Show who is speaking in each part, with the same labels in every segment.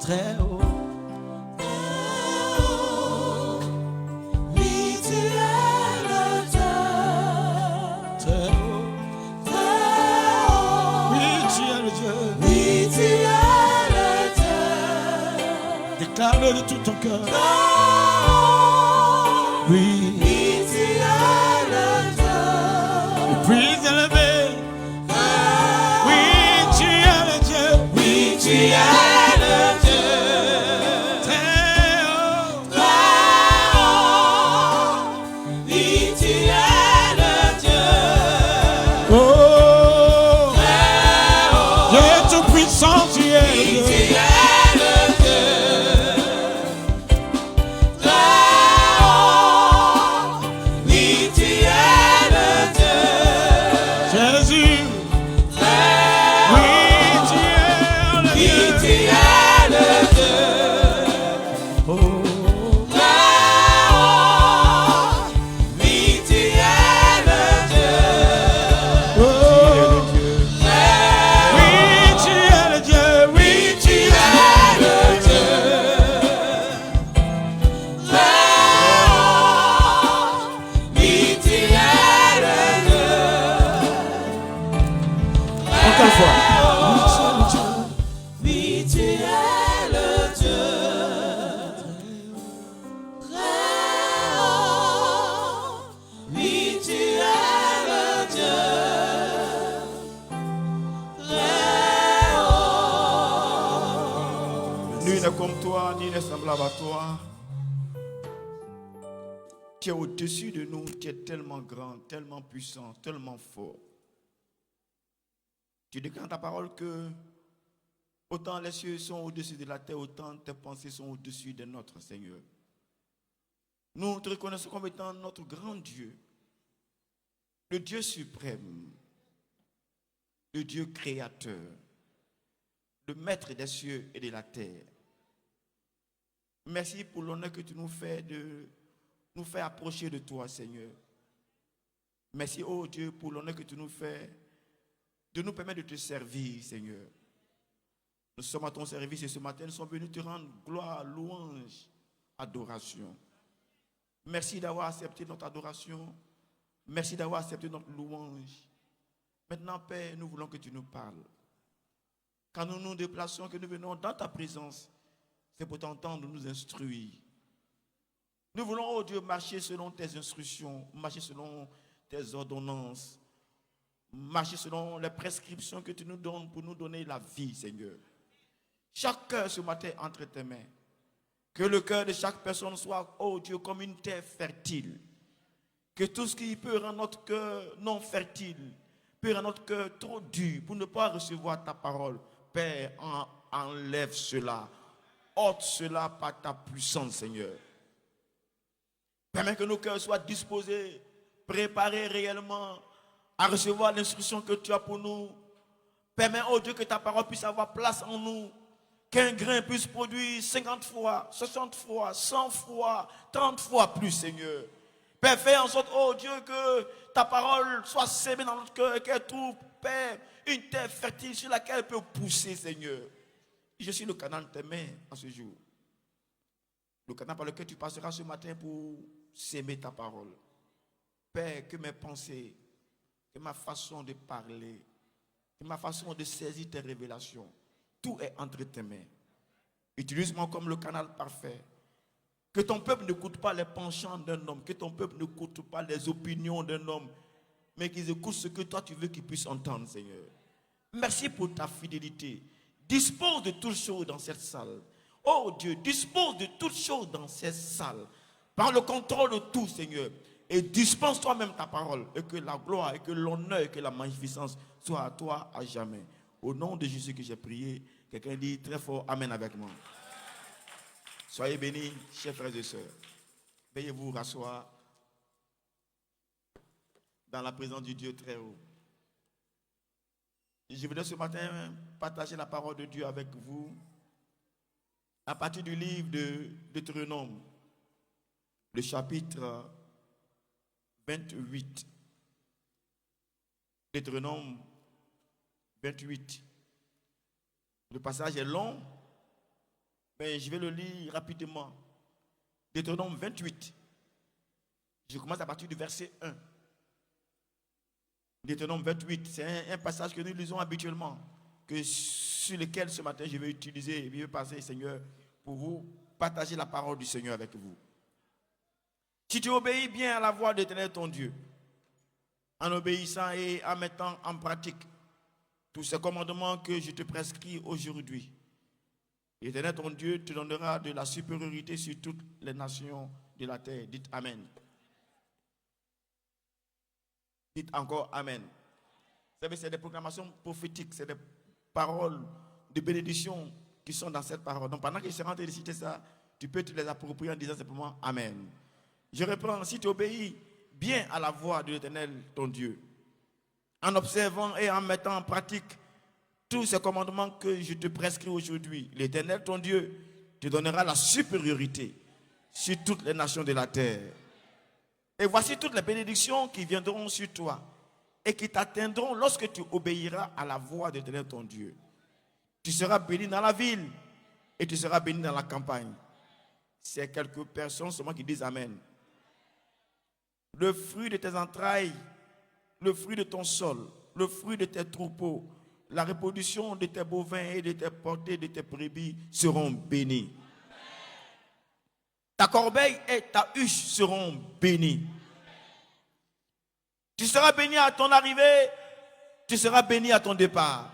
Speaker 1: très haut.
Speaker 2: Oui, tu es le Dieu.
Speaker 1: Très haut.
Speaker 2: Très haut.
Speaker 1: Oui, tu es le Dieu.
Speaker 2: Oui, tu es le Dieu.
Speaker 1: Déclare-le de tout ton cœur.
Speaker 2: Très haut.
Speaker 1: Oui.
Speaker 2: Oui, tu es le Dieu.
Speaker 1: Le plus élevé. Oui, tu es le Dieu.
Speaker 2: Oui, tu es le Dieu.
Speaker 1: Très haut.
Speaker 2: Très haut. Oui, tu es le Dieu.
Speaker 1: Oh.
Speaker 2: Très haut.
Speaker 1: Dieu tout puissant, tu es le
Speaker 2: Oui,
Speaker 1: Dieu.
Speaker 2: tu es le Dieu. Très haut. Oui, tu es le Dieu.
Speaker 1: Jésus.
Speaker 2: Très
Speaker 1: Oui,
Speaker 2: haut.
Speaker 1: tu es le
Speaker 2: Oui,
Speaker 1: Dieu.
Speaker 2: tu es le Dieu.
Speaker 1: Oh.
Speaker 2: Très haut. Oui, tu es le Dieu.
Speaker 1: Oh.
Speaker 2: Très
Speaker 1: Oui, tu es le Dieu. Oui,
Speaker 2: tu es le Dieu. Très haut. Oui, tu es le Dieu.
Speaker 1: encore une fois.
Speaker 2: Oui, tu es le Dieu. Très haut. Oui, tu es le Dieu. Très haut.
Speaker 3: Nul n'est comme toi, ni n'est semblable à toi. Tu es au-dessus de nous, tu es tellement grand, tellement puissant, tellement fort. Tu déclares ta parole que autant les cieux sont au-dessus de la terre, autant tes pensées sont au-dessus de notre Seigneur. Nous te reconnaissons comme étant notre grand Dieu, le Dieu suprême, le Dieu créateur, le maître des cieux et de la terre. Merci pour l'honneur que tu nous fais de nous faire approcher de toi, Seigneur. Merci, oh Dieu, pour l'honneur que tu nous fais de nous permettre de te servir, Seigneur. Nous sommes à ton service et ce matin, nous sommes venus te rendre gloire, louange, adoration. Merci d'avoir accepté notre adoration. Merci d'avoir accepté notre louange. Maintenant, Père, nous voulons que tu nous parles. Quand nous nous déplaçons, que nous venons dans ta présence, c'est pour t'entendre nous instruire. Nous voulons, oh Dieu, marcher selon tes instructions, marcher selon tes ordonnances, marcher selon les prescriptions que tu nous donnes pour nous donner la vie, Seigneur. Chaque cœur ce matin entre tes mains. Que le cœur de chaque personne soit, oh Dieu, comme une terre fertile. Que tout ce qui peut rendre notre cœur non fertile, peut rendre notre cœur trop dur pour ne pas recevoir ta parole. Père, enlève cela. Ôte cela par ta puissance, Seigneur. Permets que nos cœurs soient disposés, préparés réellement à recevoir l'instruction que tu as pour nous. Permets, oh Dieu, que ta parole puisse avoir place en nous. Qu'un grain puisse produire 50 fois, 60 fois, 100 fois, 30 fois plus, Seigneur. Père, fais en sorte, oh Dieu, que ta parole soit sémée dans notre cœur et qu'elle trouve, Père, une terre fertile sur laquelle elle peut pousser, Seigneur. Je suis le canal de tes mains en ce jour. Le canal par lequel tu passeras ce matin pour s'aimer ta parole. Père, que mes pensées, que ma façon de parler, que ma façon de saisir tes révélations, tout est entre tes mains. Utilise-moi comme le canal parfait. Que ton peuple n'écoute pas les penchants d'un homme, que ton peuple n'écoute pas les opinions d'un homme, mais qu'ils écoutent ce que toi tu veux qu'ils puissent entendre, Seigneur. Merci pour ta fidélité. Dispose de toutes choses dans cette salle. Oh Dieu, dispose de toutes choses dans cette salle. Prends le contrôle de tout, Seigneur. Et dispense toi-même ta parole. Et que la gloire, et que l'honneur, et que la magnificence soient à toi à jamais. Au nom de Jésus que j'ai prié, quelqu'un dit très fort Amen avec moi. Soyez bénis, chers frères et sœurs. Veuillez vous rasseoir dans la présence du Dieu très haut. Je voudrais ce matin partager la parole de Dieu avec vous à partir du livre de Deutéronome, le chapitre 28. Deutéronome 28. Le passage est long, Mais je vais le lire rapidement. Deutéronome 28. Je commence à partir du verset 1. Deutéronome 28, c'est un passage que nous lisons habituellement, sur lequel ce matin je vais utiliser, je vais passer, Seigneur, pour vous partager la parole du Seigneur avec vous. Si tu obéis bien à la voix de l'Éternel ton Dieu, en obéissant et en mettant en pratique tous ces commandements que je te prescris aujourd'hui, l'Éternel ton Dieu te donnera de la supériorité sur toutes les nations de la terre. Dites Amen. Dites encore Amen. Vous savez, c'est des proclamations prophétiques, c'est des paroles de bénédiction qui sont dans cette parole. Donc pendant que je serai en train de citer ça, tu peux te les approprier en disant simplement Amen. Je reprends, si tu obéis bien à la voix de l'Éternel ton Dieu, en observant et en mettant en pratique tous ces commandements que je te prescris aujourd'hui, l'Éternel ton Dieu te donnera la supériorité sur toutes les nations de la terre. Et voici toutes les bénédictions qui viendront sur toi et qui t'atteindront lorsque tu obéiras à la voix de l'Éternel ton Dieu. Tu seras béni dans la ville et tu seras béni dans la campagne. C'est quelques personnes seulement qui disent Amen. Le fruit de tes entrailles, le fruit de ton sol, le fruit de tes troupeaux, la reproduction de tes bovins et de tes portées, de tes brebis seront bénis. Ta corbeille et ta huche seront bénies. Tu seras béni à ton arrivée, tu seras béni à ton départ.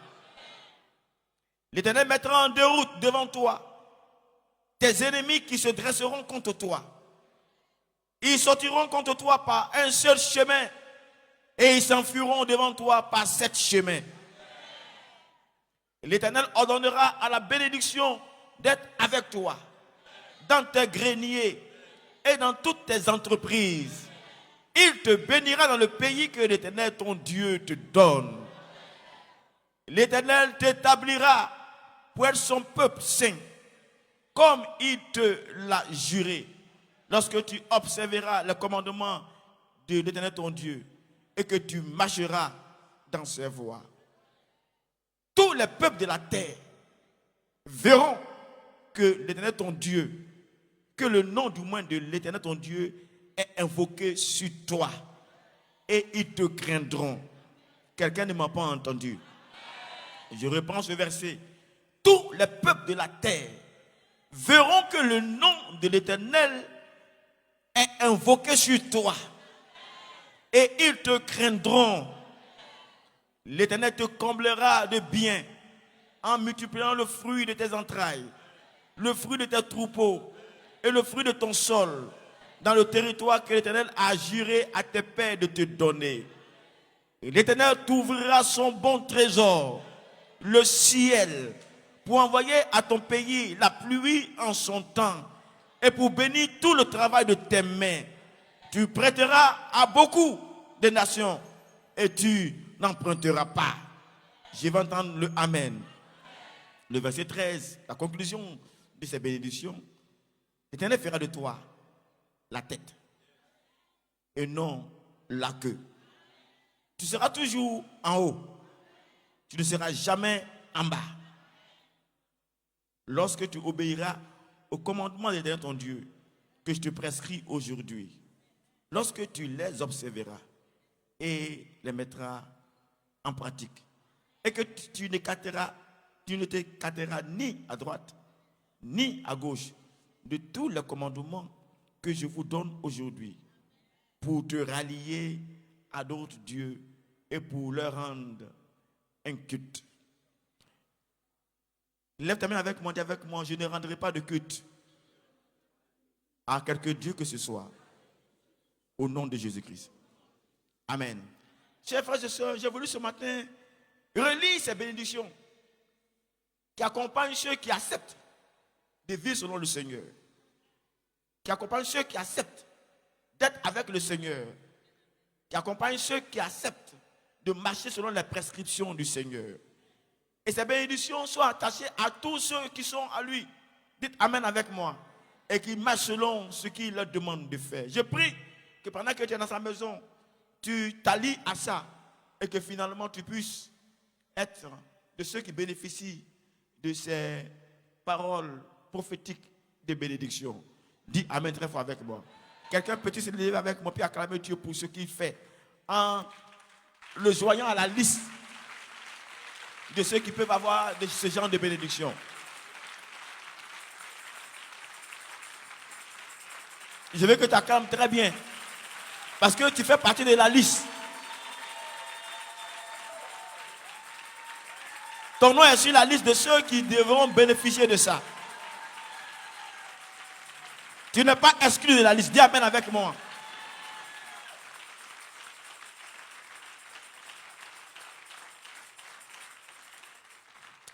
Speaker 3: L'Éternel mettra en déroute devant toi tes ennemis qui se dresseront contre toi. Ils sortiront contre toi par un seul chemin et ils s'enfuiront devant toi par 7 chemins. L'Éternel ordonnera à la bénédiction d'être avec toi dans tes greniers et dans toutes tes entreprises. Il te bénira dans le pays que l'Éternel ton Dieu te donne. L'Éternel t'établira pour être son peuple saint, comme il te l'a juré, lorsque tu observeras les commandements de l'Éternel ton Dieu et que tu marcheras dans ses voies. Tous les peuples de la terre verront que l'Éternel ton Dieu, que le nom du moins de l'Éternel ton Dieu est invoqué sur toi et ils te craindront. Quelqu'un ne m'a pas entendu. Je reprends ce verset. Tous les peuples de la terre verront que le nom de l'Éternel est invoqué sur toi et ils te craindront. L'Éternel te comblera de bien en multipliant le fruit de tes entrailles, le fruit de tes troupeaux et le fruit de ton sol dans le territoire que l'Éternel a juré à tes pères de te donner. Et l'Éternel t'ouvrira son bon trésor, le ciel, pour envoyer à ton pays la pluie en son temps et pour bénir tout le travail de tes mains. Tu prêteras à beaucoup de nations et tu n'emprunteras pas. Je vais entendre le Amen. Le verset 13, la conclusion de ces bénédictions. L'Éternel fera de toi la tête et non la queue. Tu seras toujours en haut. Tu ne seras jamais en bas. Lorsque tu obéiras au commandement de l'Éternel ton Dieu que je te prescris aujourd'hui, lorsque tu les observeras et les mettras en pratique, et que tu ne t'écarteras ni à droite ni à gauche de tous les commandements que je vous donne aujourd'hui pour te rallier à d'autres dieux et pour leur rendre un culte. Lève ta main avec moi, dis avec moi, je ne rendrai pas de culte à quelque dieu que ce soit au nom de Jésus-Christ. Amen. Chers frères et sœurs, j'ai voulu ce matin relire ces bénédictions qui accompagnent ceux qui acceptent de vivre selon le Seigneur, qui accompagnent ceux qui acceptent d'être avec le Seigneur, qui accompagnent ceux qui acceptent de marcher selon les prescriptions du Seigneur. Et ces bénédictions sont attachées à tous ceux qui sont à lui. Dites Amen avec moi. Et qui marchent selon ce qu'il leur demande de faire. Je prie que pendant que tu es dans sa maison, tu t'allies à ça et que finalement tu puisses être de ceux qui bénéficient de ces paroles prophétique de bénédiction. Dis Amen très fort avec moi. Quelqu'un peut-il se lever avec moi puis acclamer Dieu pour ce qu'il fait en le joignant à la liste de ceux qui peuvent avoir ce genre de bénédiction. Je veux que tu acclames très bien. Parce que tu fais partie de la liste. Ton nom est sur la liste de ceux qui devront bénéficier de ça. Tu n'es pas exclu de la liste. Dis Amen avec moi.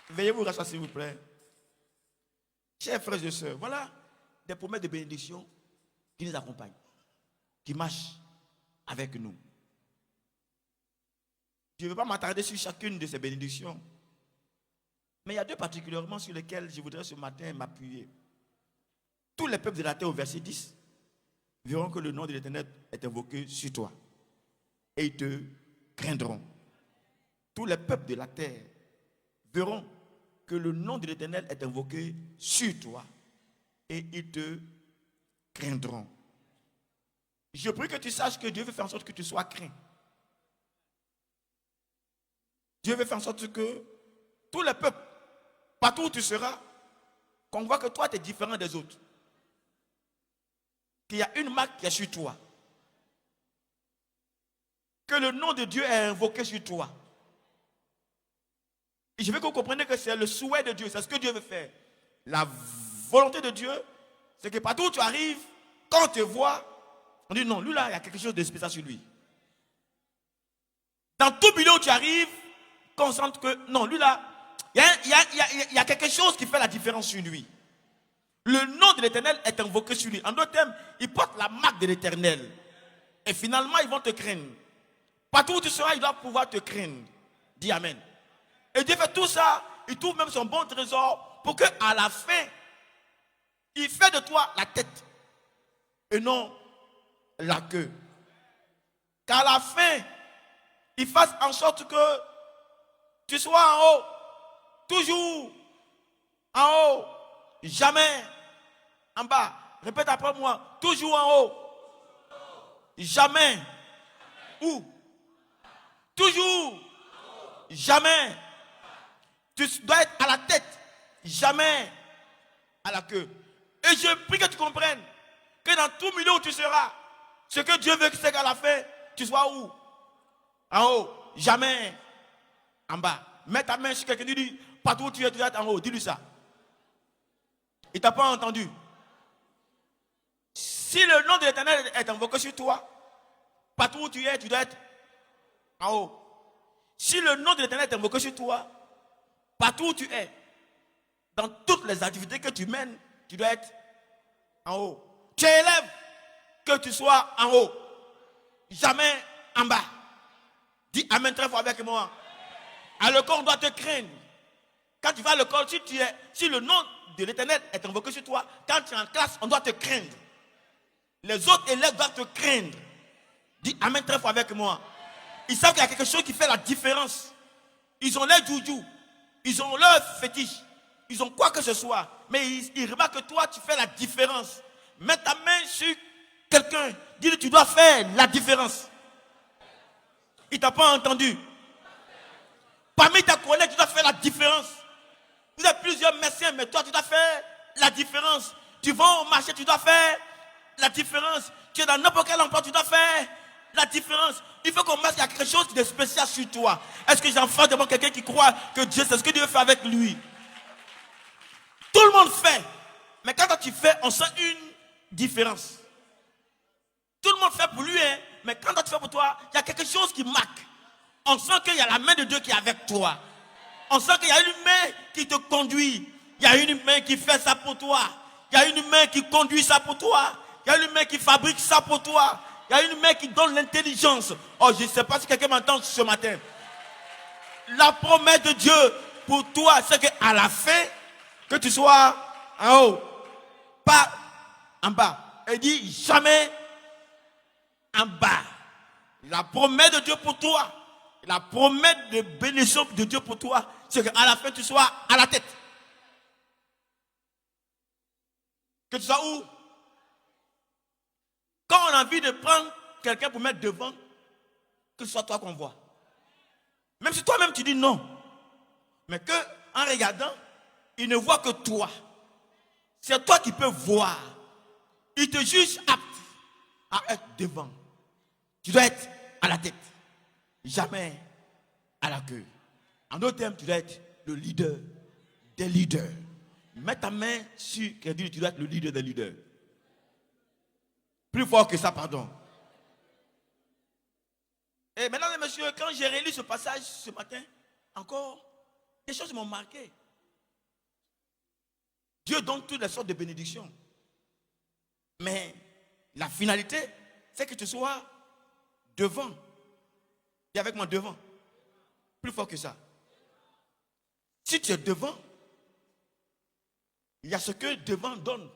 Speaker 3: Veuillez vous rasseoir s'il vous plaît. Chers frères et sœurs, voilà des promesses de bénédiction qui nous accompagnent, qui marchent avec nous. Je ne veux pas m'attarder sur chacune de ces bénédictions, mais il y a deux particulièrement sur lesquelles je voudrais ce matin m'appuyer. Tous les peuples de la terre, au verset 10, verront que le nom de l'Éternel est invoqué sur toi, et ils te craindront. Tous les peuples de la terre verront que le nom de l'Éternel est invoqué sur toi, et ils te craindront. Je prie que tu saches que Dieu veut faire en sorte que tu sois craint. Dieu veut faire en sorte que tous les peuples, partout où tu seras, qu'on voit que toi tu es différent des autres. Qu'il y a une marque qui est sur toi. Que le nom de Dieu est invoqué sur toi. Et je veux que vous compreniez que c'est le souhait de Dieu, c'est ce que Dieu veut faire. La volonté de Dieu, c'est que partout où tu arrives, quand on te voit, on dit non, lui là, il y a quelque chose de spécial sur lui. Dans tout milieu où tu arrives, on sent que non, lui là, il y a quelque chose qui fait la différence sur lui. Le nom de l'Éternel est invoqué sur lui. En d'autres termes, il porte la marque de l'Éternel. Et finalement, ils vont te craindre. Partout où tu seras, il doit pouvoir te craindre. Dis Amen. Et Dieu fait tout ça, il trouve même son bon trésor pour qu'à la fin, il fait de toi la tête et non la queue. Qu'à la fin, il fasse en sorte que tu sois en haut, toujours en haut, jamais en bas. Répète après moi, toujours en haut, jamais où? Toujours, jamais. Tu dois être à la tête, jamais à la queue. Et je prie que tu comprennes que dans tout milieu où tu seras, ce que Dieu veut, c'est qu'à la fin, tu sois où? En haut, jamais en bas. Mets ta main sur quelqu'un, dis partout où tu es, tu dois être en haut. Dis-lui ça. Il ne t'a pas entendu. Si le nom de l'Éternel est invoqué sur toi, partout où tu es, tu dois être en haut. Si le nom de l'Éternel est invoqué sur toi, partout où tu es, dans toutes les activités que tu mènes, tu dois être en haut. Tu es élève, que tu sois en haut, jamais en bas. Dis Amen très fort avec moi. À l'école, on doit te craindre. Quand tu vas à l'école, si le nom de l'Éternel est invoqué sur toi, quand tu es en classe, on doit te craindre. Les autres élèves doivent te craindre. Dis Amen très fort avec moi. Ils savent qu'il y a quelque chose qui fait la différence. Ils ont l'air joujou. Ils ont leur fétiche. Ils ont quoi que ce soit. Mais ils remarquent que toi, tu fais la différence. Mets ta main sur quelqu'un. Dis-lui, tu dois faire la différence. Il ne t'a pas entendu. Parmi tes collègues, tu dois faire la différence. Vous êtes plusieurs médecins, mais toi, tu dois faire la différence. Tu vas au marché, tu dois faire la différence. Tu es dans n'importe quel emploi, tu dois faire la différence. Il faut qu'on remarque qu'il y a quelque chose de spécial sur toi. Est-ce que j'en fais devant quelqu'un qui croit que Dieu, c'est ce que Dieu fait avec lui? Tout le monde fait. Mais quand tu fais, on sent une différence. Tout le monde fait pour lui, hein, mais quand tu fais pour toi, il y a quelque chose qui marque. On sent qu'il y a la main de Dieu qui est avec toi. On sent qu'il y a une main qui te conduit. Il y a une main qui fait ça pour toi. Il y a une main qui conduit ça pour toi. Il y a une main qui fabrique ça pour toi. Il y a une main qui donne l'intelligence. Oh, je ne sais pas si quelqu'un m'entend ce matin. La promesse de Dieu pour toi, c'est qu'à la fin, que tu sois en haut, pas en bas. Et dit jamais en bas. La promesse de Dieu pour toi, la promesse de bénédiction de Dieu pour toi, c'est qu'à la fin, tu sois à la tête. Que tu sois où? Quand on a envie de prendre quelqu'un pour mettre devant, que ce soit toi qu'on voit. Même si toi-même tu dis non. Mais que en regardant, il ne voit que toi. C'est toi qui peux voir. Il te juge apte à être devant. Tu dois être à la tête. Jamais à la queue. En d'autres termes, tu dois être le leader des leaders. Mets ta main sur quelqu'un, tu dois être le leader des leaders. Plus fort que ça, pardon. Et mesdames et messieurs, quand j'ai relu ce passage ce matin, encore, des choses m'ont marqué. Dieu donne toutes les sortes de bénédictions. Mais la finalité, c'est que tu sois devant. Et avec moi devant. Plus fort que ça. Si tu es devant, il y a ce que devant donne.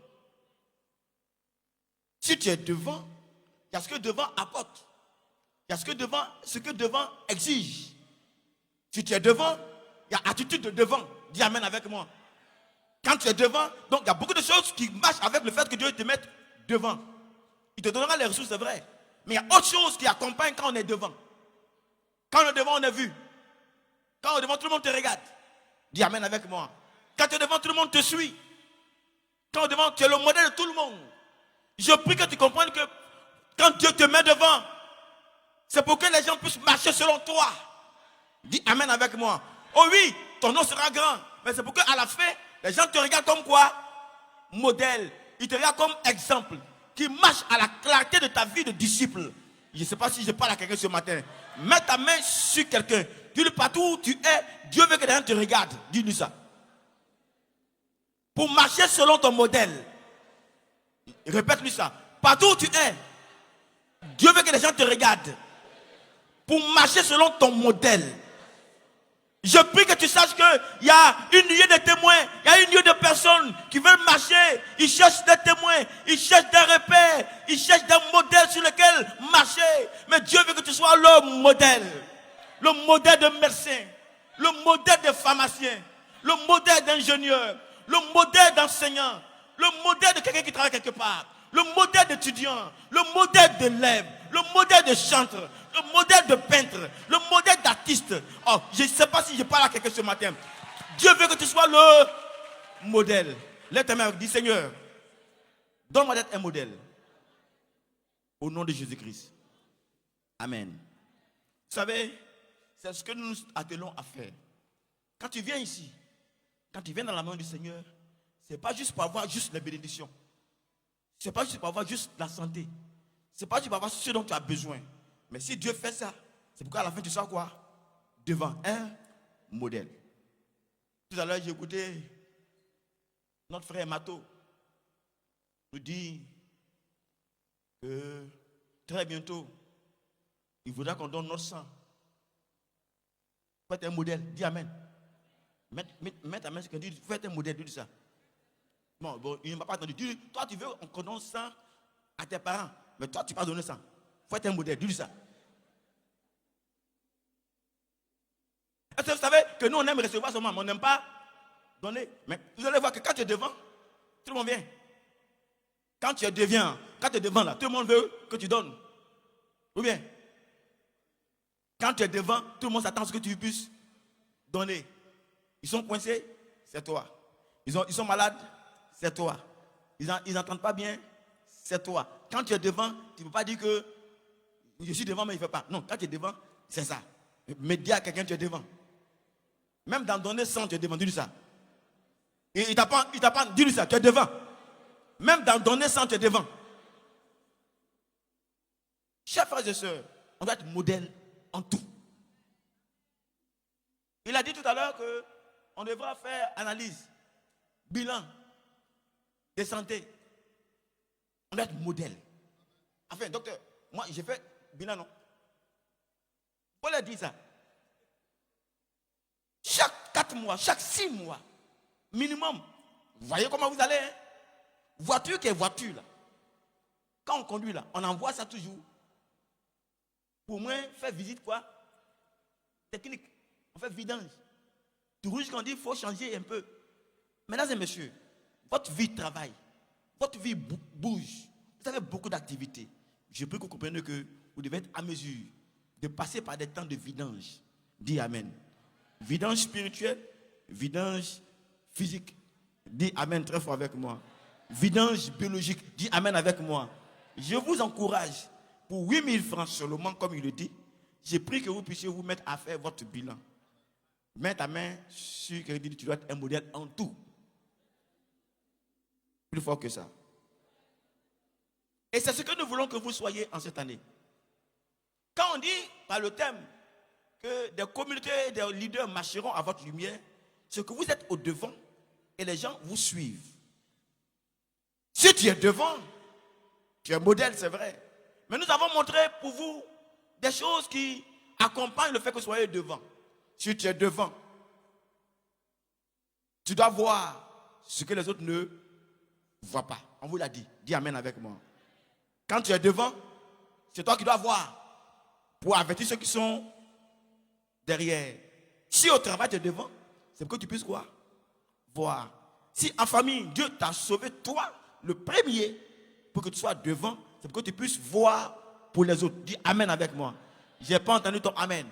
Speaker 3: Si tu es devant, il y a ce que devant apporte. Il y a ce que devant exige. Si tu es devant, il y a attitude de devant. Dis amen avec moi. Quand tu es devant, donc il y a beaucoup de choses qui marchent avec le fait que Dieu te mette devant. Il te donnera les ressources, c'est vrai. Mais il y a autre chose qui accompagne quand on est devant. Quand on est devant, on est vu. Quand on est devant, tout le monde te regarde. Dis amen avec moi. Quand tu es devant, tout le monde te suit. Quand on est devant, tu es le modèle de tout le monde. Je prie que tu comprennes que quand Dieu te met devant, c'est pour que les gens puissent marcher selon toi. Dis amen avec moi. Oh oui, ton nom sera grand. Mais c'est pour qu'à la fin, les gens te regardent comme quoi? Modèle. Ils te regardent comme exemple. Qui marche à la clarté de ta vie de disciple. Je ne sais pas si je parle à quelqu'un ce matin. Mets ta main sur quelqu'un. Dis-lui partout où tu es, Dieu veut que les gens te regardent. Dis-lui ça. Pour marcher selon ton modèle. Répète-lui ça. Partout où tu es, Dieu veut que les gens te regardent. Pour marcher selon ton modèle. Je prie que tu saches qu'il y a une nuée de témoins, il y a une nuée de personnes qui veulent marcher. Ils cherchent des témoins, ils cherchent des repères, ils cherchent des modèles sur lesquels marcher. Mais Dieu veut que tu sois le modèle. Le modèle de médecin, le modèle de pharmacien, le modèle d'ingénieur, le modèle d'enseignant, le modèle de quelqu'un qui travaille quelque part, le modèle d'étudiant, le modèle d'élève, le modèle de chanteur, le modèle de peintre, le modèle d'artiste. Oh, je ne sais pas si je parle à quelqu'un ce matin. Dieu veut que tu sois le modèle. Lève ta main, dis Seigneur, donne-moi d'être un modèle. Au nom de Jésus-Christ. Amen. Vous savez, c'est ce que nous nous attelons à faire. Quand tu viens ici, quand tu viens dans la main du Seigneur, ce n'est pas juste pour avoir juste les bénédictions. Ce n'est pas juste pour avoir juste la santé. Ce n'est pas juste pour avoir ce dont tu as besoin. Mais si Dieu fait ça, c'est pourquoi à la fin tu seras quoi? Devant un modèle. Tout à l'heure, j'ai écouté notre frère Mato nous dit que très bientôt, il voudra qu'on donne notre sang. Faites un modèle, dis amen. Mets ta main sur quelqu'un, dis faites un modèle, dis ça. Bon, il ne m'a pas entendu. Dis, toi, tu veux qu'on donne sang à tes parents, mais toi, tu ne vas pas donner sang. Faites un modèle, dis ça. Est-ce que vous savez que nous, on aime recevoir seulement, mais on n'aime pas donner. Mais vous allez voir que quand tu es devant, tout le monde vient. Quand tu es devant là, tout le monde veut que tu donnes. Ou bien, quand tu es devant, tout le monde s'attend à ce que tu puisses donner. Ils sont coincés, c'est toi. Ils sont malades, c'est toi. Ils n'entendent pas bien, c'est toi. Quand tu es devant, tu ne peux pas dire que je suis devant mais il ne fait pas. Non, quand tu es devant, c'est ça. Mais dis à quelqu'un tu es devant. Même dans donner 100, tu es devant, dis-lui ça. Et il t'apprend, dis-lui ça, tu es devant. Même dans donner 100, tu es devant. Chers frères et sœurs, on doit être modèle en tout. Il a dit tout à l'heure qu'on devra faire analyse, bilan de santé. On doit être modèle. Enfin, docteur, moi j'ai fait bilan, non? Paul a dit ça. Chaque 4 mois, chaque 6 mois, minimum. Vous voyez comment vous allez, hein? Voiture qui est voiture, là. Quand on conduit, là, on envoie ça toujours. Pour moi, faire visite, quoi? Technique. On fait vidange. Tout rouge qu'on dit, il faut changer un peu. Mesdames et messieurs, votre vie de travail, votre vie bouge. Vous avez beaucoup d'activités. Je prie que vous compreniez que vous devez être à mesure de passer par des temps de vidange. Dis Amen. Vidange spirituelle, vidange physique. Dis Amen très fort avec moi. Vidange biologique. Dis Amen avec moi. Je vous encourage pour 8 000 francs seulement, comme il le dit. J'ai pris que vous puissiez vous mettre à faire votre bilan. Mets ta main sur que tu dois être un modèle en tout. Plus fort que ça. Et c'est ce que nous voulons que vous soyez en cette année. Quand on dit par le thème que des communautés, des leaders marcheront à votre lumière, c'est que vous êtes au devant et les gens vous suivent. Si tu es devant, tu es modèle, c'est vrai. Mais nous avons montré pour vous des choses qui accompagnent le fait que vous soyez devant. Si tu es devant, tu dois voir ce que les autres ne voient pas. On vous l'a dit. Dis Amen avec moi. Quand tu es devant, c'est toi qui dois voir pour avertir ceux qui sont derrière. Si au travail tu es devant, c'est pour que tu puisses quoi? Voir. Si en famille, Dieu t'a sauvé, toi, le premier, pour que tu sois devant, c'est pour que tu puisses voir pour les autres. Dis Amen avec moi. Je n'ai pas entendu ton Amen.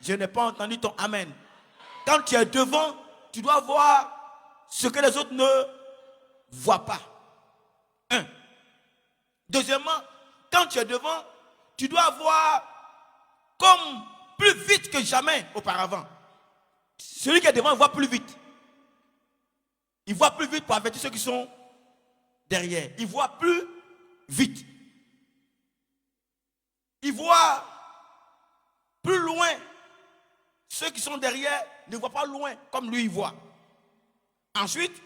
Speaker 3: Je n'ai pas entendu ton Amen. Quand tu es devant, tu dois voir ce que les autres ne voient pas. Un. Deuxièmement, quand tu es devant, tu dois voir comme plus vite que jamais auparavant. Celui qui est devant, il voit plus vite. Il voit plus vite pour avertir ceux qui sont derrière. Il voit plus vite. Il voit plus loin. Ceux qui sont derrière ne voient pas loin comme lui il voit. Ensuite,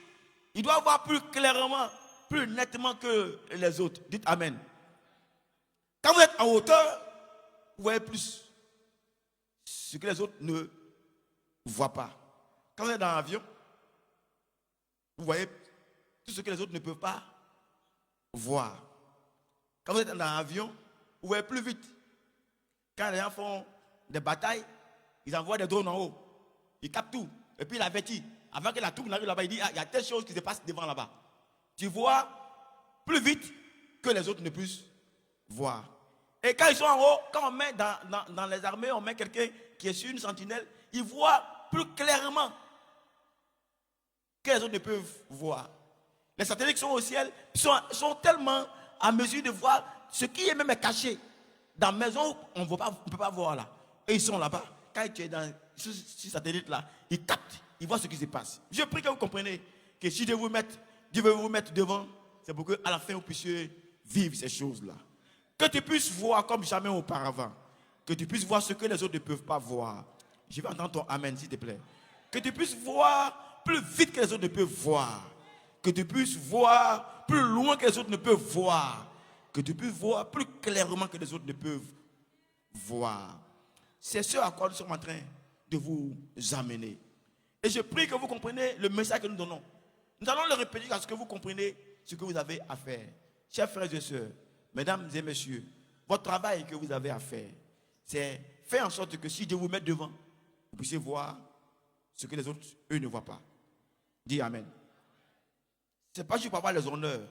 Speaker 3: il doit voir plus clairement, plus nettement que les autres. Dites Amen. Quand vous êtes en hauteur, vous voyez plus ce que les autres ne voient pas. Quand vous êtes dans l'avion, vous voyez tout ce que les autres ne peuvent pas voir. Quand vous êtes dans l'avion, vous voyez plus vite. Quand les gens font des batailles, ils envoient des drones en haut. Ils captent tout. Et puis il avertit. Avant que la troupe n'arrive là-bas, il dit, ah, il y a telle chose qui se passe devant là-bas. Tu vois plus vite que les autres ne puissent voir. Et quand ils sont en haut, quand on met dans les armées, on met quelqu'un qui est sur une sentinelle, il voit plus clairement que les autres ne peuvent voir. Les satellites qui sont au ciel sont tellement à mesure de voir ce qui est même caché. Dans la maison, on ne peut pas voir là. Et ils sont là-bas. Quand tu es dans ce satellite là, ils captent, ils voient ce qui se passe. Je prie que vous compreniez que si Dieu veut vous mettre devant, c'est pour qu'à la fin vous puissiez vivre ces choses-là. Que tu puisses voir comme jamais auparavant. Que tu puisses voir ce que les autres ne peuvent pas voir. Je vais entendre ton Amen, s'il te plaît. Que tu puisses voir plus vite que les autres ne peuvent voir. Que tu puisses voir plus loin que les autres ne peuvent voir. Que tu puisses voir plus clairement que les autres ne peuvent voir. C'est ce à quoi nous sommes en train de vous amener. Et je prie que vous compreniez le message que nous donnons. Nous allons le répéter parce que vous comprenez ce que vous avez à faire. Chers frères et sœurs, mesdames et messieurs, votre travail que vous avez à faire, c'est faire en sorte que si Dieu vous met devant, vous puissiez voir ce que les autres, eux, ne voient pas. Dis Amen. Ce n'est pas juste pour avoir les honneurs.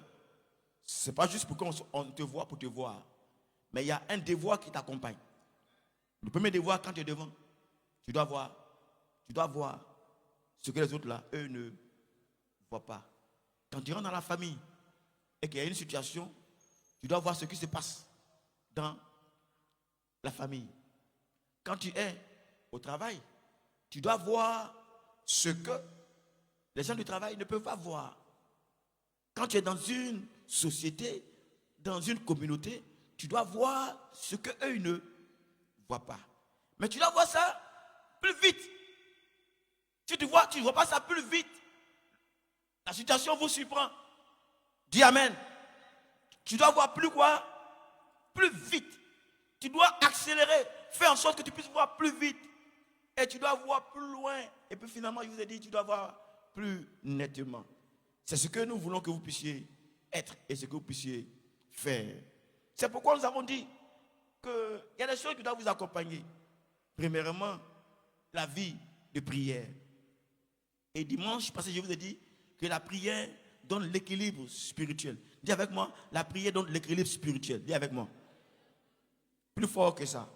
Speaker 3: Ce n'est pas juste pour qu'on te voit pour te voir. Mais il y a un devoir qui t'accompagne. Le premier devoir, quand tu es devant, tu dois voir ce que les autres là, eux, ne voient pas. Quand tu rentres dans la famille et qu'il y a une situation, tu dois voir ce qui se passe dans la famille. Quand tu es au travail, tu dois voir ce que les gens du travail ne peuvent pas voir. Quand tu es dans une société, dans une communauté, tu dois voir ce qu'eux ne voient pas. Mais tu dois voir ça plus vite. Si tu ne vois pas ça plus vite, la situation vous surprend. Dis Amen. Tu dois voir plus quoi? Plus vite. Tu dois accélérer, faire en sorte que tu puisses voir plus vite. Et tu dois voir plus loin. Et puis finalement, je vous ai dit, tu dois voir plus nettement. C'est ce que nous voulons que vous puissiez être et ce que vous puissiez faire. C'est pourquoi nous avons dit qu'il y a des choses qui doivent vous accompagner. Premièrement, la vie de prière. Et dimanche, parce que je vous ai dit que la prière donne l'équilibre spirituel. Dis avec moi, la prière donne l'équilibre spirituel. Dis avec moi. Plus fort que ça.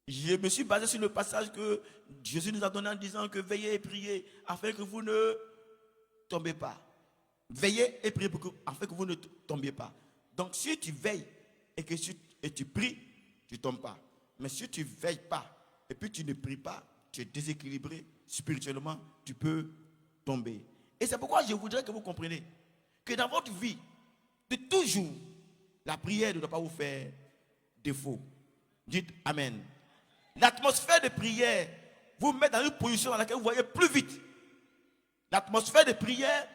Speaker 3: Je me suis basé sur le passage que Jésus nous a donné en disant que veillez et priez afin que vous ne tombez pas. Veillez et priez afin que vous ne tombiez pas. Donc si tu veilles et que tu pries, tu ne tombes pas. Mais si tu ne veilles pas et puis tu ne pries pas, tu es déséquilibré spirituellement, tu peux tomber. Et c'est pourquoi je voudrais que vous compreniez que dans votre vie, de toujours, la prière ne doit pas vous faire défaut. Dites Amen. L'atmosphère de prière vous met dans une position dans laquelle vous voyez plus vite. L'atmosphère de prière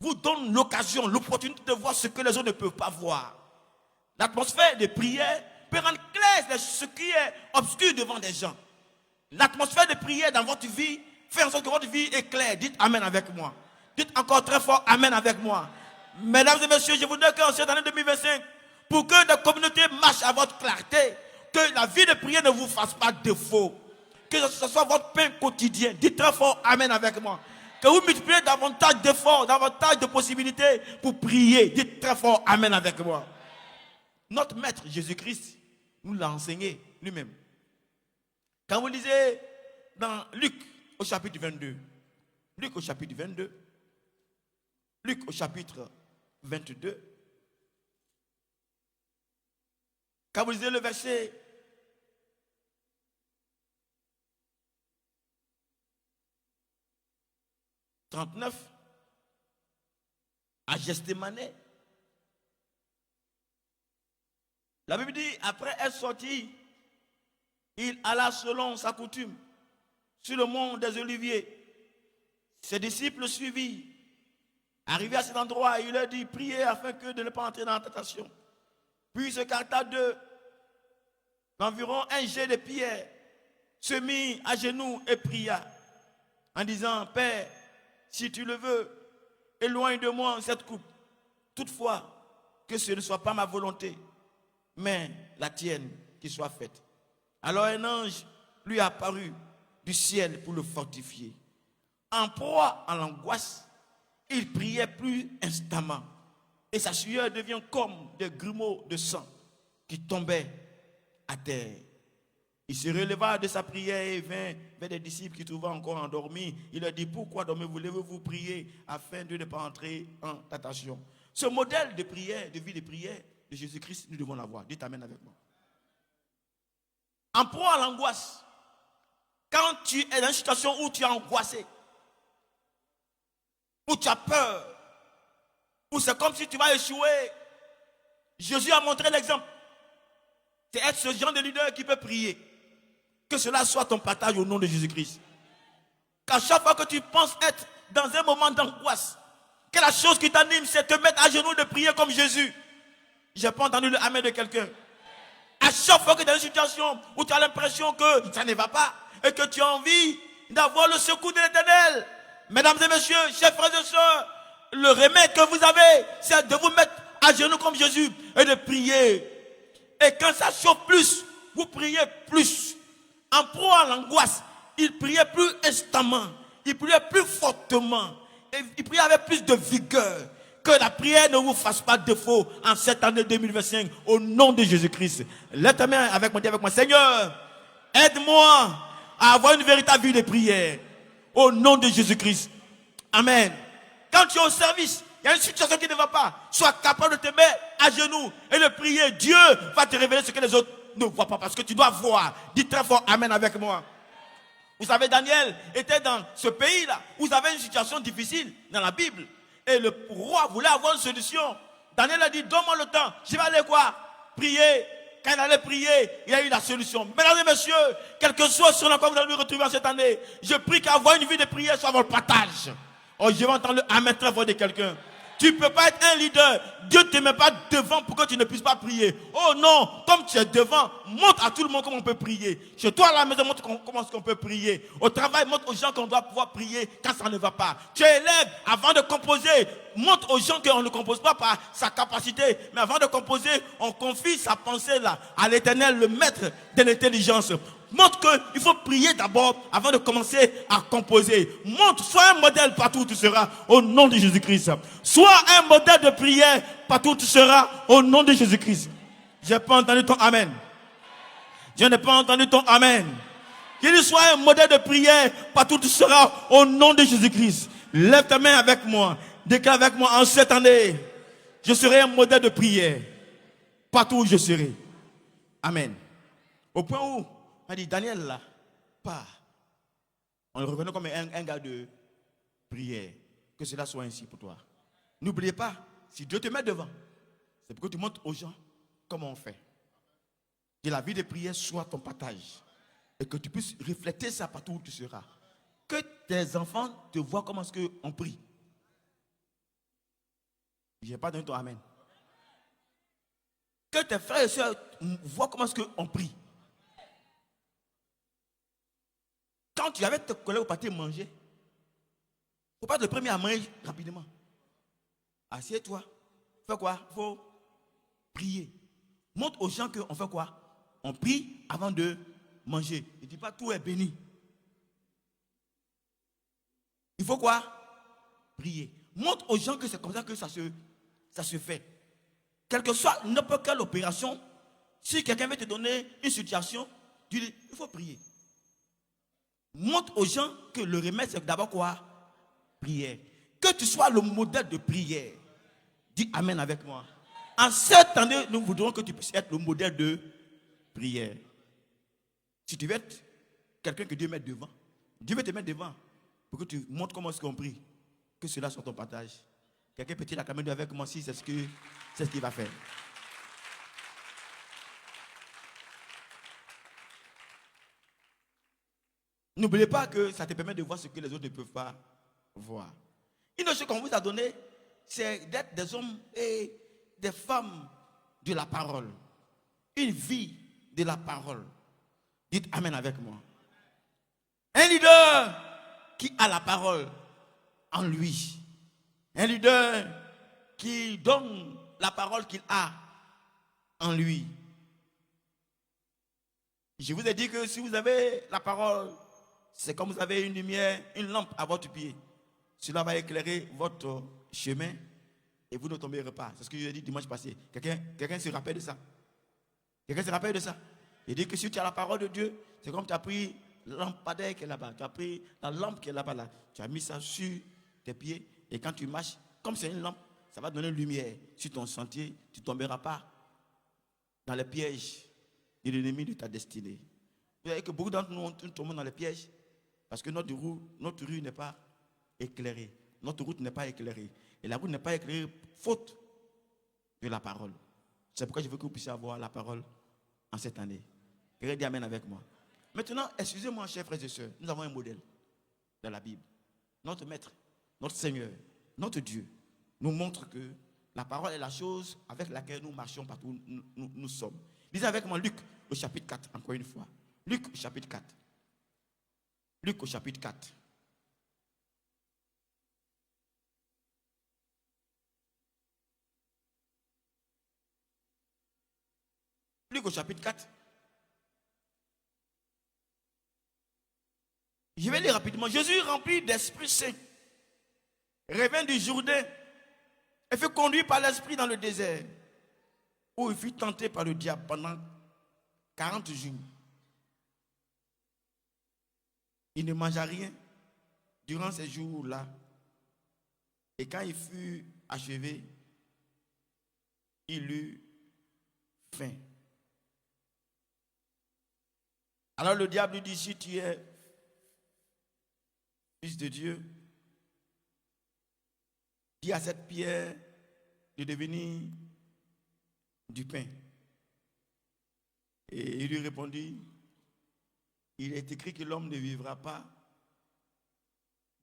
Speaker 3: vous donne l'occasion, l'opportunité de voir ce que les autres ne peuvent pas voir. L'atmosphère de prière peut rendre clair ce qui est obscur devant des gens. L'atmosphère de prière dans votre vie fait en sorte que votre vie est claire. Dites Amen avec moi. Dites encore très fort Amen avec moi. Mesdames et messieurs, je voudrais qu'en cette année 2025, pour que la communauté marche à votre clarté, que la vie de prière ne vous fasse pas défaut. Que ce soit votre pain quotidien. Dites très fort Amen avec moi. Que vous multipliez davantage d'efforts, davantage de possibilités pour prier. Dites très fort Amen avec moi. Notre maître Jésus-Christ nous l'a enseigné lui-même. Quand vous lisez dans Luc au chapitre 22, Luc au chapitre 22, Luc au chapitre 22, quand vous lisez le verset 39, à Gethsémane, la Bible dit, après être sorti, il alla selon sa coutume sur le mont des Oliviers. Ses disciples le suivirent. Arrivé à cet endroit, il leur dit, priez afin que de ne pas entrer dans la tentation. Puis il se carta d'environ un jet de pierre, se mit à genoux et pria, en disant, Père, si tu le veux, éloigne de moi cette coupe. Toutefois, que ce ne soit pas ma volonté, mais la tienne qui soit faite. Alors un ange lui apparut du ciel pour le fortifier. En proie à l'angoisse, il priait plus instamment. Et sa sueur devient comme des grumeaux de sang qui tombaient à terre. Il se releva de sa prière et vint vers des disciples qui trouvaient encore endormis. Il leur dit, pourquoi dormez-vous? Levez-vous prier afin de ne pas entrer en tentation. Ce modèle de prière, de vie de prière de Jésus-Christ, nous devons l'avoir. Dites Amen avec moi. En proie à l'angoisse, quand tu es dans une situation où tu es angoissé, où tu as peur, où c'est comme si tu vas échouer, Jésus a montré l'exemple. C'est être ce genre de leader qui peut prier. Que cela soit ton partage au nom de Jésus-Christ. Qu'à chaque fois que tu penses être dans un moment d'angoisse, que la chose qui t'anime, c'est te mettre à genoux de prier comme Jésus. Je n'ai pas entendu le Amen de quelqu'un. À chaque fois que tu es dans une situation où tu as l'impression que ça ne va pas et que tu as envie d'avoir le secours de l'Éternel, mesdames et messieurs, chers frères et sœurs, le remède que vous avez, c'est de vous mettre à genoux comme Jésus et de prier. Et quand ça chauffe plus, vous priez plus. En proie à l'angoisse, il priait plus instamment, il priait plus fortement, et il priait avec plus de vigueur. Que la prière ne vous fasse pas défaut en cette année 2025, au nom de Jésus-Christ. Lève ta main avec moi, dis avec moi, Seigneur, aide-moi à avoir une véritable vie de prière, au nom de Jésus-Christ. Amen. Quand tu es au service, il y a une situation qui ne va pas, sois capable de te mettre à genoux et de prier. Dieu va te révéler ce que les autres ne voient pas, parce que tu dois voir. Dis très fort Amen avec moi. Vous savez, Daniel était dans ce pays-là où vous avez une situation difficile dans la Bible. Et le roi voulait avoir une solution. Daniel a dit, donne-moi le temps. Je vais aller quoi? Prier. Quand il allait prier, il a eu la solution. Mesdames et messieurs, quel que soit ce que vous allez me retrouver en cette année, je prie qu'avoir une vie de prière soit votre partage. Oh, je vais entendre le Amen très fort de quelqu'un. Tu ne peux pas être un leader. Dieu ne te met pas devant pour que tu ne puisses pas prier. Oh non, comme tu es devant, montre à tout le monde comment on peut prier. Chez toi à la maison, montre comment on peut prier. Au travail, montre aux gens qu'on doit pouvoir prier quand ça ne va pas. Tu es élève, avant de composer, montre aux gens qu'on ne compose pas par sa capacité. Mais avant de composer, on confie sa pensée là à l'Éternel, le maître de l'intelligence. Montre qu'il faut prier d'abord avant de commencer à composer. Montre, sois un modèle partout où tu seras au nom de Jésus-Christ. Sois un modèle de prière partout où tu seras au nom de Jésus-Christ. Je n'ai pas entendu ton amen. Je n'ai pas entendu ton amen. Qu'il soit un modèle de prière partout où tu seras au nom de Jésus-Christ. Lève ta main avec moi. Déclare avec moi en cette année. Je serai un modèle de prière partout où je serai. Amen. Au point où on a dit Daniel là, pas. On le reconnaît comme un gars de prière. Que cela soit ainsi pour toi. N'oubliez pas, si Dieu te met devant, c'est pour que tu montres aux gens comment on fait. Que la vie de prière soit ton partage. Et que tu puisses refléter ça partout où tu seras. Que tes enfants te voient comment est-ce qu'on prie. Je n'ai pas donné ton amen. Que tes frères et soeurs voient comment est-ce qu'on prie. Quand tu es avec tes collègues au parti manger, il ne faut pas être le premier à manger rapidement. Assieds-toi. Fais quoi? Il faut prier. Montre aux gens qu'on fait quoi? On prie avant de manger. Ne dis pas tout est béni. Il faut quoi? Prier. Montre aux gens que c'est comme ça que ça se fait. Quelle que soit n'importe quelle opération, si quelqu'un veut te donner une situation, tu dis, il faut prier. Montre aux gens que le remède, c'est d'abord quoi? Prière. Que tu sois le modèle de prière. Dis amen avec moi. En cette année, nous voudrons que tu puisses être le modèle de prière. Si tu veux être quelqu'un que Dieu met devant, Dieu veut te mettre devant pour que tu montres comment est-ce qu'on prie. Que cela soit ton partage. Quelqu'un peut-il acclamer Dieu avec moi si c'est ce qu'il va faire. N'oubliez pas que ça te permet de voir ce que les autres ne peuvent pas voir. Une autre chose qu'on vous a donné, c'est d'être des hommes et des femmes de la parole. Une vie de la parole. Dites amen avec moi. Un leader qui a la parole en lui. Un leader qui donne la parole qu'il a en lui. Je vous ai dit que si vous avez la parole, c'est comme vous avez une lumière, une lampe à votre pied. Cela va éclairer votre chemin et vous ne tomberez pas. C'est ce que je vous ai dit dimanche passé. Quelqu'un se rappelle de ça? Quelqu'un se rappelle de ça? Il dit que si tu as la parole de Dieu, c'est comme tu as pris la lampadaire qui est là-bas. Tu as pris la lampe qui est là-bas. Là. Tu as mis ça sur tes pieds. Et quand tu marches, comme c'est une lampe, ça va donner lumière sur ton sentier. Tu ne tomberas pas dans les pièges de l'ennemi de ta destinée. Vous voyez que beaucoup d'entre nous tombent dans les pièges parce que notre rue n'est pas éclairée. Notre route n'est pas éclairée. Et la route n'est pas éclairée faute de la parole. C'est pourquoi je veux que vous puissiez avoir la parole en cette année. Quelqu'un dit amen avec moi. Maintenant, excusez-moi, chers frères et sœurs, nous avons un modèle dans la Bible. Notre maître, notre Seigneur, notre Dieu nous montre que la parole est la chose avec laquelle nous marchons partout où nous sommes. Lisez avec moi Luc au chapitre 4, encore une fois. Luc au chapitre 4. Luc au chapitre 4. Luc au chapitre 4. Je vais lire rapidement. Jésus, rempli d'Esprit Saint, revint du Jourdain et fut conduit par l'Esprit dans le désert, où il fut tenté par le diable pendant 40 jours. Il ne mangea rien durant ces jours-là. Et quand il fut achevé, il eut faim. Alors le diable lui dit, si tu es fils de Dieu, dis à cette pierre de devenir du pain. Et il lui répondit, il est écrit que l'homme ne vivra pas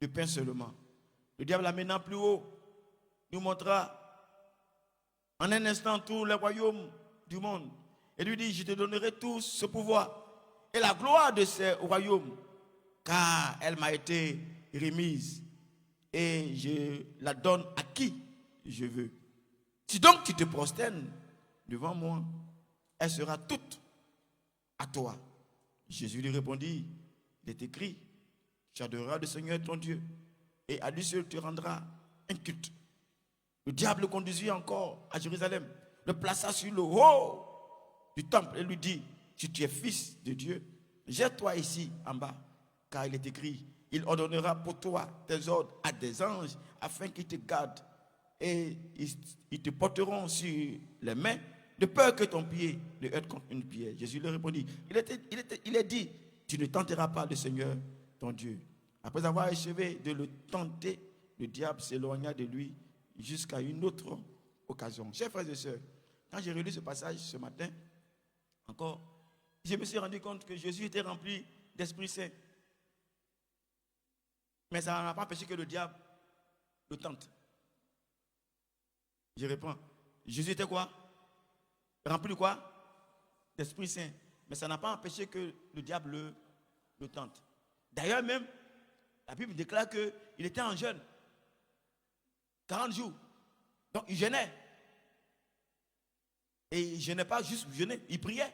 Speaker 3: de pain seulement. Le diable, l'amenant plus haut, nous montrera en un instant tous les royaumes du monde. Et lui dit, je te donnerai tout ce pouvoir et la gloire de ces royaumes, car elle m'a été remise et je la donne à qui je veux. Si donc tu te prosternes devant moi, elle sera toute à toi. Jésus lui répondit, il est écrit, tu adoreras le Seigneur ton Dieu, et à lui seul tu rendras un culte. Le diable le conduisit encore à Jérusalem, le plaça sur le haut du temple et lui dit, si tu es fils de Dieu, jette-toi ici en bas, car il est écrit, il ordonnera pour toi tes ordres à des anges afin qu'ils te gardent et ils te porteront sur les mains de peur que ton pied ne heurte contre une pierre. Jésus lui répondit, il est dit, tu ne tenteras pas le Seigneur ton Dieu. Après avoir achevé de le tenter, le diable s'éloigna de lui jusqu'à une autre occasion. Chers frères et sœurs, quand j'ai relu ce passage ce matin, encore, je me suis rendu compte que Jésus était rempli d'Esprit Saint. Mais ça n'a pas empêché que le diable le tente. Je réponds. Jésus était quoi? Rempli de quoi? D'Esprit Saint. Mais ça n'a pas empêché que le diable le tente. D'ailleurs même, la Bible déclare qu'il était en jeûne. 40 jours. Donc il jeûnait. Et il ne jeûnait pas juste pour jeûner, il priait.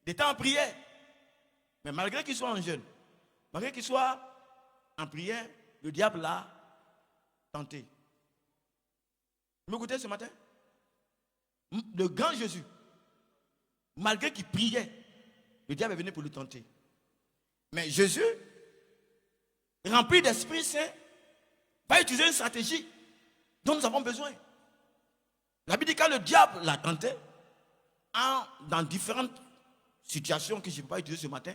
Speaker 3: Il était en prière. Mais malgré qu'il soit en jeûne, malgré qu'il soit en prière, le diable l'a tenté. Vous m'écoutez ce matin? Le grand Jésus, malgré qu'il priait, le diable est venu pour le tenter. Mais Jésus, rempli d'Esprit Saint, va utiliser une stratégie dont nous avons besoin. La Bible dit que quand le diable l'a tenté, dans différentes situations que je ne peux pas utiliser ce matin,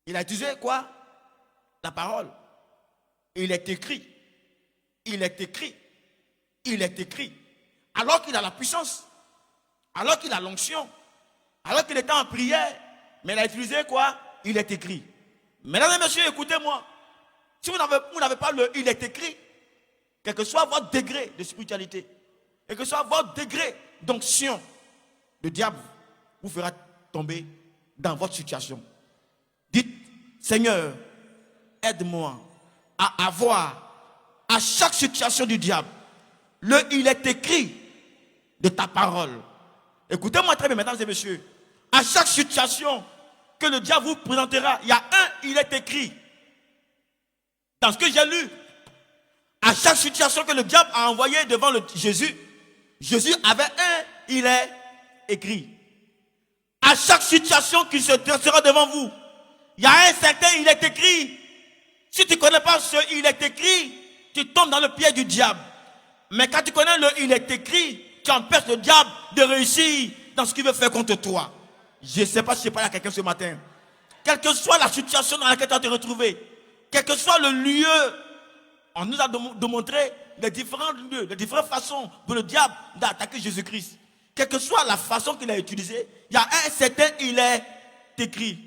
Speaker 3: il a utilisé quoi? La parole. Il est écrit. Il est écrit. Il est écrit. Alors qu'il a la puissance, alors qu'il a l'onction, alors qu'il était en prière, mais il a utilisé quoi? Il est écrit. Mesdames et messieurs, écoutez-moi. Si vous n'avez pas le il est écrit, quel que soit votre degré de spiritualité, quel que soit votre degré d'onction, le diable vous fera tomber dans votre situation. Dites, Seigneur, aide-moi à avoir à chaque situation du diable, il est écrit de ta parole. Écoutez-moi très bien, mesdames et messieurs. À chaque situation que le diable vous présentera, il y a il est écrit. Dans ce que j'ai lu, à chaque situation que le diable a envoyé devant Jésus, Jésus avait il est écrit. À chaque situation qui se dressera devant vous, il y a un certain il est écrit. Si tu ne connais pas ce il est écrit, tu tombes dans le piège du diable. Mais quand tu connais le il est écrit, tu empêches le diable de réussir dans ce qu'il veut faire contre toi. Je ne sais pas si je parle à quelqu'un ce matin. Quelle que soit la situation dans laquelle tu vas te retrouver, quel que soit le lieu, on nous a démontré les différents lieux, les différentes façons pour le diable d'attaquer Jésus-Christ. Quelle que soit la façon qu'il a utilisée, il y a un certain il est écrit.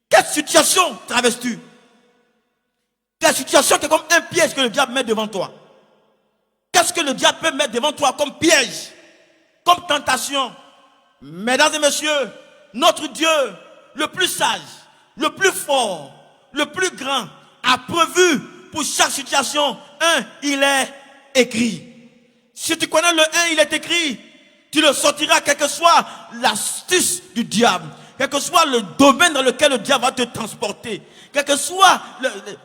Speaker 3: Quelle situation traverses-tu? Quelle situation qui est comme un piège que le diable met devant toi? Qu'est-ce que le diable peut mettre devant toi comme piège, comme tentation? Mesdames et messieurs, notre Dieu, le plus sage, le plus fort, le plus grand, a prévu pour chaque situation il est écrit. Si tu connais le il est écrit, tu le sortiras quelle que soit l'astuce du diable, quel que soit le domaine dans lequel le diable va te transporter, quelle que soit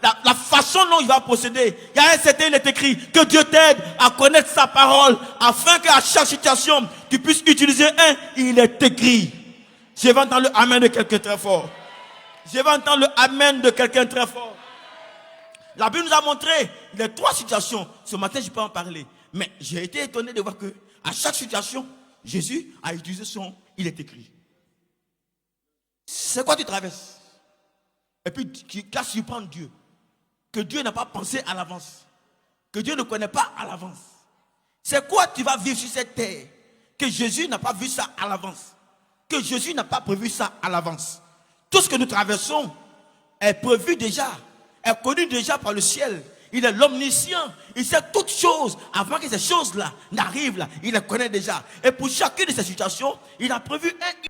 Speaker 3: la façon dont il va procéder. Il y a un certain, il est écrit, que Dieu t'aide à connaître sa parole, afin qu'à chaque situation, tu puisses utiliser il est écrit. Je vais entendre le amen de quelqu'un très fort. Je vais entendre le amen de quelqu'un très fort. La Bible nous a montré les 3 situations. Ce matin, je peux en parler. Mais j'ai été étonné de voir que à chaque situation, Jésus a utilisé son il est écrit. C'est quoi tu traverses? Et puis, qu'à surprendre Dieu. Que Dieu n'a pas pensé à l'avance. Que Dieu ne connaît pas à l'avance. C'est quoi tu vas vivre sur cette terre? Que Jésus n'a pas vu ça à l'avance. Que Jésus n'a pas prévu ça à l'avance. Tout ce que nous traversons est prévu déjà. Est connu déjà par le ciel. Il est l'omniscient. Il sait toutes choses. Avant que ces choses-là n'arrivent là, il les connaît déjà. Et pour chacune de ces situations, il a prévu un